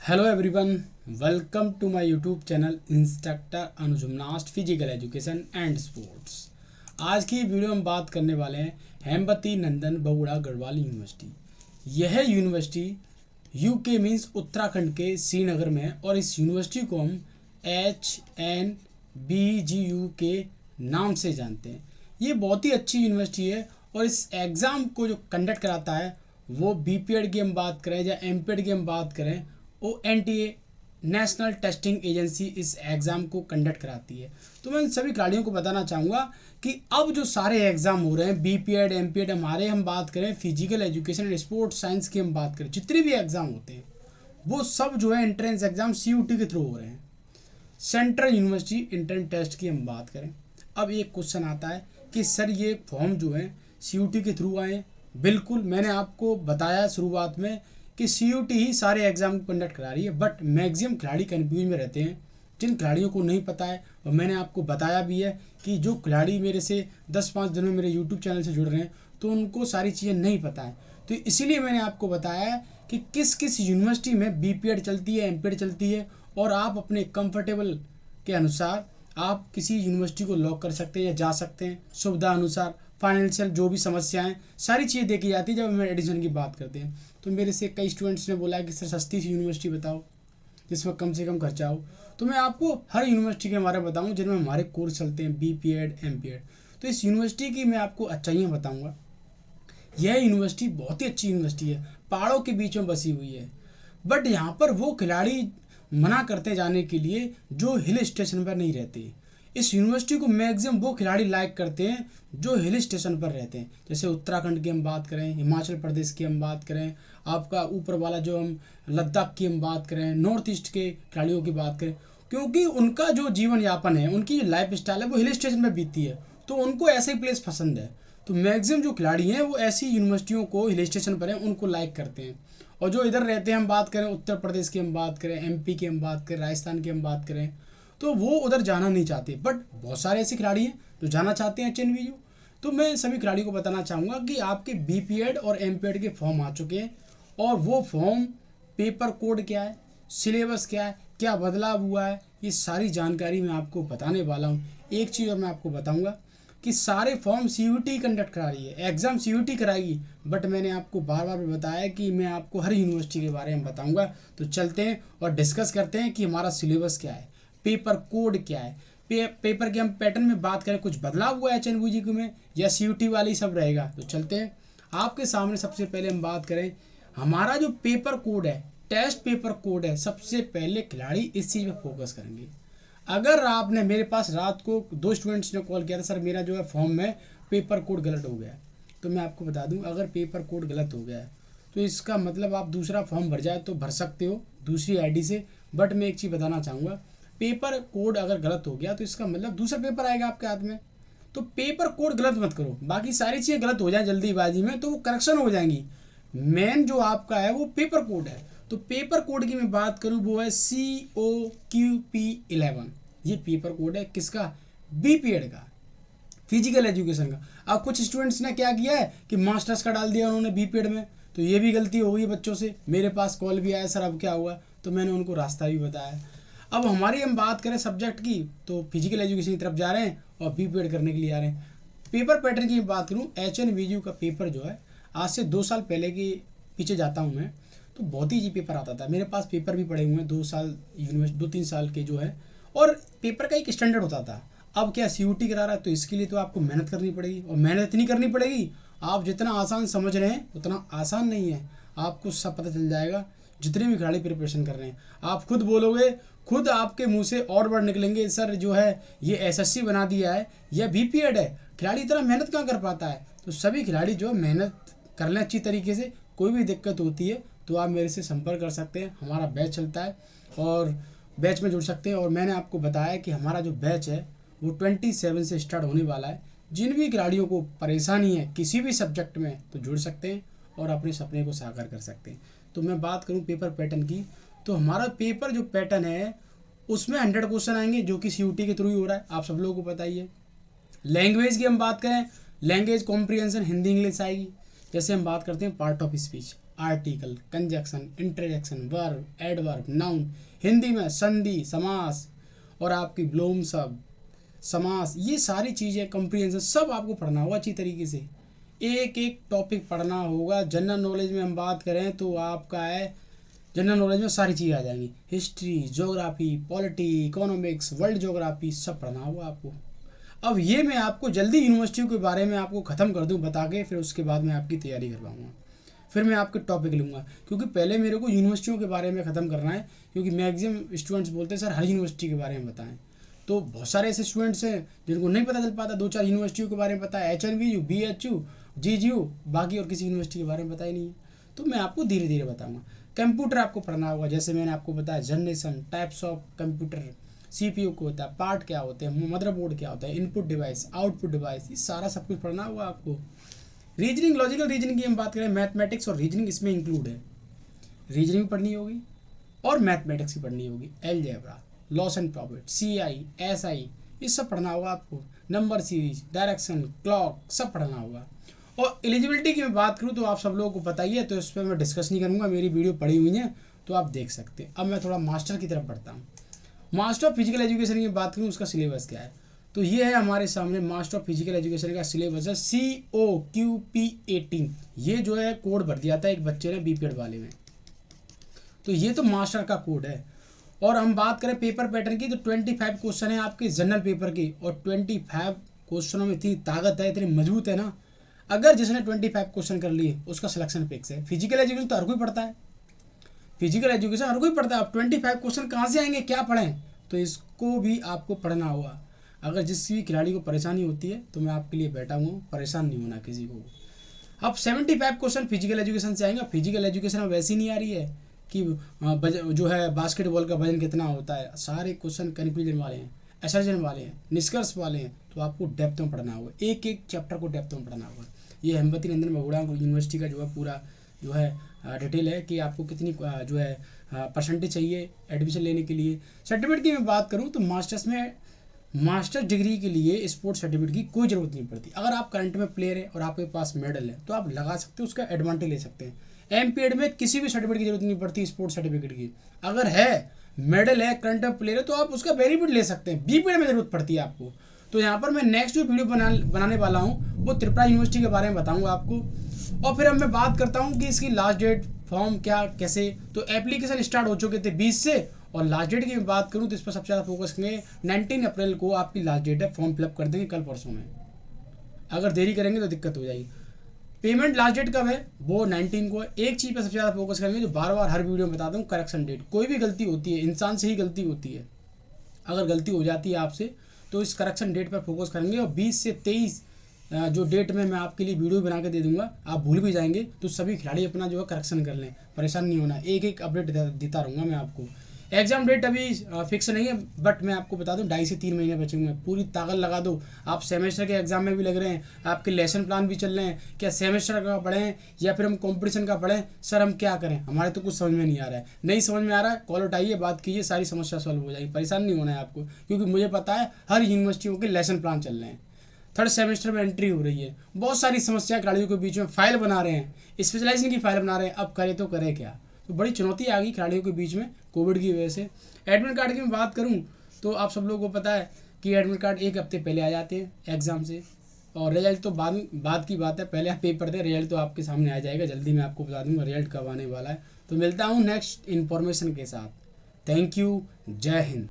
Hello everyone, welcome to my YouTube channel instructor अनुजुमनास्ट physical education and sports. आज की video में बात करने वाले हैं हेमवती नंदन बगुड़ा गढ़वाल यूनिवर्सिटी। यह यूनिवर्सिटी यूके मीन्स उत्तराखंड के श्रीनगर में है और इस यूनिवर्सिटी को हम HNBGU के नाम से जानते हैं। ये बहुत ही अच्छी यूनिवर्सिटी है और इस एग्ज़ाम को जो कंडक्ट कराता है वो BPED की हम बात करें या MPED की हम बात करें, ONTA नेशनल टेस्टिंग एजेंसी इस एग्ज़ाम को कंडक्ट कराती है। तो मैं इन सभी खिलाड़ियों को बताना चाहूँगा कि अब जो सारे एग्ज़ाम हो रहे हैं BPED MPED हम बात करें physical education and sports science की हम बात करें, जितने भी एग्ज़ाम होते हैं वो सब जो है एंट्रेंस एग्ज़ाम CUT के थ्रू हो रहे हैं। सेंट्रल यूनिवर्सिटी एंट्रेंस टेस्ट की हम बात करें, अब एक क्वेश्चन आता है कि सर ये फॉर्म जो है CUT के थ्रू आए। बिल्कुल, मैंने आपको बताया शुरुआत में कि CUT ही सारे एग्ज़ाम को कंडक्ट करा रही है, बट मैक्सिमम खिलाड़ी कन्फ्यूज में रहते हैं। जिन खिलाड़ियों को नहीं पता है, और मैंने आपको बताया भी है कि जो खिलाड़ी मेरे से 10-5 दिन में मेरे YouTube चैनल से जुड़ रहे हैं तो उनको सारी चीज़ें नहीं पता है। तो इसलिए मैंने आपको बताया है कि किस किस यूनिवर्सिटी में BPED चलती है, MPED चलती है, और आप अपने कंफर्टेबल के अनुसार आप किसी यूनिवर्सिटी को लॉक कर सकते हैं या जा सकते हैं। सुविधा अनुसार फाइनेंशियल जो भी समस्याएं सारी चीज़ें देखी जाती है जब हम एडमिशन की बात करते हैं। तो मेरे से कई स्टूडेंट्स ने बोला कि सर सस्ती सी यूनिवर्सिटी बताओ जिसमें कम से कम खर्चा हो। तो मैं आपको हर यूनिवर्सिटी के बारे में बताऊँ जिनमें हमारे कोर्स चलते हैं BPED MPED। तो इस यूनिवर्सिटी की मैं आपको अच्छाइयाँ बताऊँगा। यह यूनिवर्सिटी बहुत ही अच्छी यूनिवर्सिटी है, पहाड़ों के बीच में बसी हुई है, बट यहाँ पर वो खिलाड़ी मना करते जाने के लिए जो हिल स्टेशन पर नहीं रहते। इस यूनिवर्सिटी को मैक्सिमम वो खिलाड़ी लाइक करते हैं जो हिल स्टेशन पर रहते हैं। जैसे उत्तराखंड की हम बात करें, हिमाचल प्रदेश की हम बात करें, आपका ऊपर वाला जो हम लद्दाख की हम बात करें, नॉर्थ ईस्ट के खिलाड़ियों की बात करें, क्योंकि उनका जो जीवन यापन है, उनकी जो लाइफ स्टाइल है वो हिल स्टेशन पर बीतती है, तो उनको ऐसे ही प्लेस पसंद है। तो मैक्सिमम जो खिलाड़ी हैं वो ऐसी यूनिवर्सिटियों को हिल स्टेशन पर हैं उनको लाइक करते हैं। और जो इधर रहते हैं, हम बात करें उत्तर प्रदेश की हम बात करें, MP की हम बात करें, राजस्थान की हम बात करें, तो वो उधर जाना नहीं चाहते। बट बहुत सारे ऐसे खिलाड़ी हैं जो जाना चाहते हैं HNBU। तो मैं सभी खिलाड़ी को बताना चाहूँगा कि आपके BPED और MPED के फॉर्म आ चुके हैं, और वो फॉर्म पेपर कोड क्या है, सिलेबस क्या है, क्या बदलाव हुआ है, ये सारी जानकारी मैं आपको बताने वाला हूँ। एक चीज़ और मैं आपको बताऊँगा कि सारे फॉर्म CUT कंडक्ट करा रही है, एग्ज़ाम CUT कराएगी, बट मैंने आपको बार बार बताया कि मैं आपको हर यूनिवर्सिटी के बारे में बताऊंगा। तो चलते हैं और डिस्कस करते हैं कि हमारा सिलेबस क्या है, पेपर कोड क्या है, पेपर के हम पैटर्न में बात करें, कुछ बदलाव हुआ है HNBU में या CUT वाली सब रहेगा। तो चलते हैं आपके सामने। सबसे पहले हम बात करें हमारा जो पेपर कोड है, टेस्ट पेपर कोड है, सबसे पहले खिलाड़ी इस चीज़ पर फोकस करेंगे। अगर आपने, मेरे पास रात को 2 स्टूडेंट्स ने कॉल किया था, सर मेरा जो है फॉर्म में पेपर कोड गलत हो गया है। तो मैं आपको बता दूं, अगर पेपर कोड गलत हो गया है तो इसका मतलब आप दूसरा फॉर्म भर जाए तो भर सकते हो दूसरी ID से। बट मैं एक चीज़ बताना चाहूँगा, पेपर कोड अगर गलत हो गया तो इसका मतलब दूसरा पेपर आएगा आपके हाथ में। तो पेपर कोड गलत मत करो, बाकी सारी चीज़ें गलत हो जाए जल्दीबाजी में तो वो करेक्शन हो जाएंगी। मेन जो आपका है वो पेपर कोड है। तो पेपर कोड की मैं बात करूँ वो है COQP11। ये पेपर कोड है किसका, BPED का, फिजिकल एजुकेशन का। अब कुछ स्टूडेंट्स ने क्या किया है कि मास्टर्स का डाल दिया उन्होंने BPED में, तो ये भी गलती हो गई बच्चों से। मेरे पास कॉल भी आया, सर अब क्या हुआ, तो मैंने उनको रास्ता भी बताया। अब हमारी हम बात करें सब्जेक्ट की, तो फिजिकल एजुकेशन की तरफ जा रहे हैं और BPED करने के लिए आ रहे हैं। पेपर पैटर्न की बात करूँ, HNBU का पेपर जो है आज से 2 साल पहले के पीछे जाता हूँ मैं, तो बहुत ही इजी पेपर आता था। मेरे पास पेपर भी पड़े हुए हैं 2 साल यूनिवर्सिटी, 2-3 साल के जो है, और पेपर का एक स्टैंडर्ड होता था। अब क्या CUT करा रहा है, तो इसके लिए तो आपको मेहनत करनी पड़ेगी, और मेहनत इतनी करनी पड़ेगी, आप जितना आसान समझ रहे हैं उतना आसान नहीं है। आपको सब पता चल जाएगा जितने भी खिलाड़ी प्रिपरेशन कर रहे हैं। आप खुद बोलोगे, खुद आपके मुंह से और वर्ड निकलेंगे, सर जो है ये SSC बना दिया है या BPED है, खिलाड़ी इतना मेहनत कहाँ कर पाता है। तो सभी खिलाड़ी जो मेहनत कर लें अच्छी तरीके से। कोई भी दिक्कत होती है तो आप मेरे से संपर्क कर सकते हैं, हमारा बैच चलता है और बैच में जुड़ सकते हैं। और मैंने आपको बताया कि हमारा जो बैच है वो 27 से स्टार्ट होने वाला है। जिन भी खिलाड़ियों को परेशानी है किसी भी सब्जेक्ट में तो जुड़ सकते हैं और अपने सपने को साकार कर सकते हैं। तो मैं बात करूं पेपर पैटर्न की, तो हमारा पेपर जो पैटर्न है उसमें 100 क्वेश्चन आएंगे जो कि CUT के थ्रू ही हो रहा है, आप सब लोगों को पता ही है। लैंग्वेज की हम बात करें, लैंग्वेज कॉम्प्रिहेंशन हिंदी इंग्लिश आएगी। जैसे हम बात करते हैं part of speech, article, conjunction, interjection, verb, adverb, noun, Hindi में संधि, समास और आपकी ब्लोम शब्द, समास, ये सारी चीज़ें कंप्रीहेंशन सब आपको पढ़ना होगा अच्छी तरीके से। एक एक टॉपिक पढ़ना होगा। जनरल नॉलेज में हम बात करें तो आपका है, जनरल नॉलेज में सारी चीज़ें आ जाएंगी, history, geography, polity, economics, world geography, सब पढ़ना होगा आपको। अब ये मैं आपको जल्दी यूनिवर्सिटियों के बारे में आपको ख़त्म कर दूं बता के, फिर उसके बाद मैं आपकी तैयारी करवाऊँगा, फिर मैं आपके टॉपिक लूँगा, क्योंकि पहले मेरे को यूनिवर्सिटियों के बारे में ख़त्म करना है, क्योंकि मैक्सिमम स्टूडेंट्स बोलते हैं सर हर यूनिवर्सिटी के बारे में बताएं। तो बहुत सारे ऐसे स्टूडेंट्स हैं जिनको नहीं पता चल पाता, 2-4 यूनिवर्सिटियों के बारे में पता है, HNVU, BHU, GGU, बाकी और किसी यूनिवर्सिटी के बारे में पता ही नहीं है। तो मैं आपको धीरे धीरे बताऊँगा। कंप्यूटर आपको पढ़ना होगा, जैसे मैंने आपको बताया generation, types of computer, CPU को होता है, पार्ट क्या होते हैं, मदरबोर्ड क्या होता है, इनपुट डिवाइस, आउटपुट डिवाइस, ये सारा सब कुछ पढ़ना होगा आपको। रीजनिंग, लॉजिकल रीजनिंग की हम बात करें, मैथमेटिक्स और रीजनिंग इसमें इंक्लूड है। रीजनिंग पढ़नी होगी और मैथमेटिक्स भी पढ़नी होगी, algebra, loss and profit, CI, SI, ये सब पढ़ना होगा आपको। नंबर सीरीज, डायरेक्शन, क्लॉक, सब पढ़ना होगा। और एलिजिबिलिटी की मैं बात करूँ तो आप सब लोगों को पता ही है, तो इस पर मैं डिस्कस नहीं करूँगा, मेरी वीडियो पड़ी हुई है तो आप देख सकते हैं। अब मैं थोड़ा मास्टर की तरफ बढ़ता हूँ। मास्टर ऑफ फिजिकल एजुकेशन की बात करूँ, उसका सिलेबस क्या है, तो ये है हमारे सामने मास्टर ऑफ फिजिकल एजुकेशन का सिलेबस है, COQP18। ये जो है कोड भर दिया था एक बच्चे ने BPED वाले में, तो ये तो मास्टर का कोड है। और हम बात करें पेपर पैटर्न की, तो 25 क्वेश्चन है आपके जनरल पेपर के, और 25 क्वेश्चनों में इतनी ताकत है, इतनी मजबूत है ना, अगर जिसने 25 क्वेश्चन कर लिए उसका सिलेक्शन फिक्स है। फिजिकल एजुकेशन तो हर कोई पढ़ता है, फिजिकल एजुकेशन हर कोई पढ़ता है। अब 25 क्वेश्चन कहाँ से आएंगे, क्या पढ़ें, तो इसको भी आपको पढ़ना होगा। अगर जिस भी खिलाड़ी को परेशानी होती है तो मैं आपके लिए बैठा हूँ, परेशान नहीं होना किसी को। अब 75 क्वेश्चन फिजिकल एजुकेशन से आएंगे। फिजिकल एजुकेशन में वैसी नहीं आ रही है कि जो है बास्केटबॉल का वजन कितना होता है, सारे क्वेश्चन कंक्लूजन वाले हैं, असर्जन वाले हैं, निष्कर्ष वाले हैं, तो आपको डेप्थ में पढ़ना होगा, एक एक चैप्टर को डेप्थ में पढ़ना होगा। ये हेमवती नंदन बहुगुणा यूनिवर्सिटी का जो है पूरा जो है डिटेल है कि आपको कितनी जो है परसेंटेज चाहिए एडमिशन लेने के लिए। सर्टिफिकेट की मैं बात करूँ तो मास्टर्स में, मास्टर डिग्री के लिए स्पोर्ट्स सर्टिफिकेट की कोई ज़रूरत नहीं पड़ती। अगर आप करंट में प्लेयर है और आपके पास मेडल है तो आप लगा सकते हो, उसका एडवांटेज ले सकते हैं। MPED में किसी भी सर्टिफिकेट की जरूरत नहीं पड़ती स्पोर्ट्स सर्टिफिकेट की। अगर है मेडल है, करंट में प्लेयर है, तो आप उसका बेनिफिट ले सकते हैं। BPED में ज़रूरत पड़ती है आपको। तो यहाँ पर मैं नेक्स्ट जो वीडियो बनाने वाला हूँ वो त्रिपुरा यूनिवर्सिटी के बारे में बताऊँगा आपको। और फिर अब मैं बात करता हूँ कि इसकी लास्ट डेट, फॉर्म क्या कैसे, तो एप्लीकेशन स्टार्ट हो चुके थे 20 से, और लास्ट डेट की बात करूँ तो इस पर सबसे ज़्यादा फोकस करेंगे। 19 अप्रैल को आपकी लास्ट डेट है, फॉर्म फिलअप कर देंगे कल परसों में। अगर देरी करेंगे तो दिक्कत हो जाएगी। पेमेंट लास्ट डेट कब है, वो 19 को। एक चीज़ पर सबसे ज़्यादा फोकस करेंगे, जो बार बार हर वीडियो में बताता हूँ, करेक्शन डेट। कोई भी गलती होती है, इंसान से ही गलती होती है, अगर गलती हो जाती है आपसे तो इस करेक्शन डेट पर फोकस करेंगे। और 20 से 23 जो डेट में मैं आपके लिए वीडियो बना के दे दूंगा, आप भूल भी जाएंगे तो सभी खिलाड़ी अपना जो है करेक्शन कर लें, परेशान नहीं होना। एक एक अपडेट देता रहूँगा मैं आपको। एग्जाम डेट अभी फिक्स नहीं है, बट मैं आपको बता दूं 2.5 से 3 महीने बचे हुए हैं। पूरी ताकत लगा दो। आप सेमेस्टर के एग्जाम में भी लग रहे हैं, आपके लेसन प्लान भी चल रहे हैं, क्या सेमेस्टर का पढ़ें या फिर हम कंपटीशन का पढ़ें, सर हम क्या करें, हमारे तो कुछ समझ में नहीं आ रहा है। नहीं समझ में आ रहा है, कॉल उठाइए, बात कीजिए, सारी समस्या सॉल्व हो जाएगी। परेशान नहीं होना है आपको, क्योंकि मुझे पता है हर यूनिवर्सिटियों के लेसन प्लान चल रहे हैं। थर्ड सेमेस्टर में एंट्री हो रही है, बहुत सारी समस्या खिलाड़ियों के बीच में, फाइल बना रहे हैं, स्पेशलाइजेशन की फाइल बना रहे हैं। अब करे तो करे क्या, तो बड़ी चुनौती आ गई खिलाड़ियों के बीच में कोविड की वजह से। एडमिट कार्ड की मैं बात करूं तो आप सब लोगों को पता है कि एडमिट कार्ड 1 हफ्ते पहले आ जाते हैं एग्ज़ाम से, और रिजल्ट तो बाद की बात है। पहले आप पेपर दें, रिजल्ट तो आपके सामने आ जाएगा जल्दी। मैं आपको बता दूंगा रिजल्ट कब आने वाला है। तो मिलता हूँ नेक्स्ट इन्फॉर्मेशन के साथ। थैंक यू, जय हिंद।